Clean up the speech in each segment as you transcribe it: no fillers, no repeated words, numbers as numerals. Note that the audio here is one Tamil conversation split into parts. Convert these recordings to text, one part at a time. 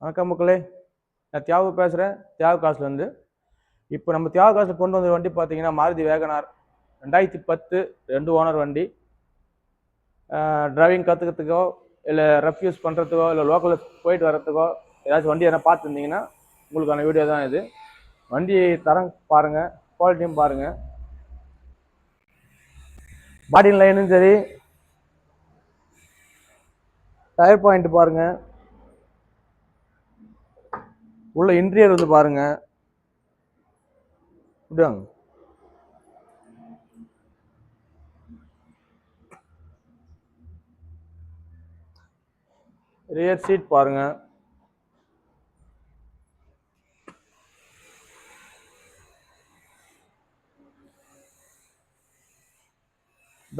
வணக்கம் மக்களே, நான் தியாகு பேசுகிறேன். தியாகு காசுலேருந்து. இப்போ நம்ம தியாகு காசில் கொண்டு வந்த வண்டி பார்த்தீங்கன்னா மாருதி வேகனார் 2010 2 ஓனர் வண்டி. டிரைவிங் கற்றுக்கிறதுக்கோ இல்லை ரஃப் யூஸ் பண்ணுறதுக்கோ இல்லை லோக்கலில் போயிட்டு வர்றதுக்கோ ஏதாச்சும் வண்டி எதனா பார்த்துருந்தீங்கன்னா உங்களுக்கான வீடியோ தான் இது. வண்டி தரம் பாருங்கள், குவாலிட்டியும் பாருங்கள், பாடி லைனும் சரி, டயர் பாயிண்ட் பாருங்கள், உள்ள இன்டீரியர் வந்து பாருங்க. விடுவாங்க ரியர் சீட் பாருங்க,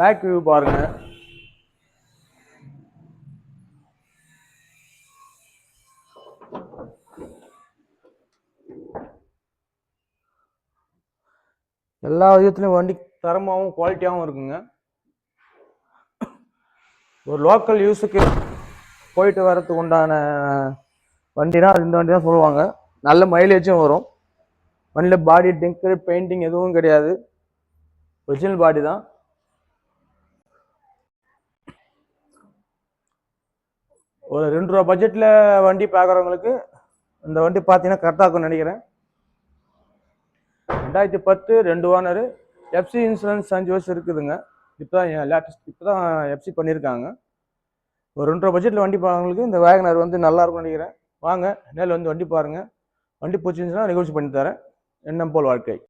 பேக் வியூ பாருங்க, எல்லா விதத்துலையும் வண்டி தரமாகவும் குவாலிட்டியாகவும் இருக்குங்க. ஒரு லோக்கல் யூஸுக்கு போயிட்டு வரதுக்கு உண்டான வண்டினா அது இந்த வண்டி தான் சொல்லுவாங்க. நல்ல மைலேஜும் வரும். வண்டியில் பாடி டிங்கர் பெயிண்டிங் எதுவும் கிடையாது, ஒரிஜினல் பாடி தான். ஒரு 2 ரூபா பட்ஜெட்டில் வண்டி பார்க்குறவங்களுக்கு இந்த வண்டி பார்த்தீங்கன்னா கரெக்டாக இருக்கும்னு நினைக்கிறேன். 2010 2 ஓனரு, எஃப்சி இன்சூரன்ஸ் 5 வருஷம் இருக்குதுங்க. இப்போ தான் லேட்டஸ்ட் இப்போ தான் எஃப்சி பண்ணியிருக்காங்க. ஒரு 2 ரூபா பட்ஜெட்டில் வண்டி பார்க்குறவங்களுக்கு இந்த வேகனர் வந்து நல்லா இருக்கும்னு நினைக்கிறேன். வாங்க நேரில் வந்து வண்டி பாருங்கள். வண்டி பிடிச்சிருந்துச்சுன்னா நெகோசியேட் பண்ணி தரேன். எண்ணம் போல் வாழ்க்கை.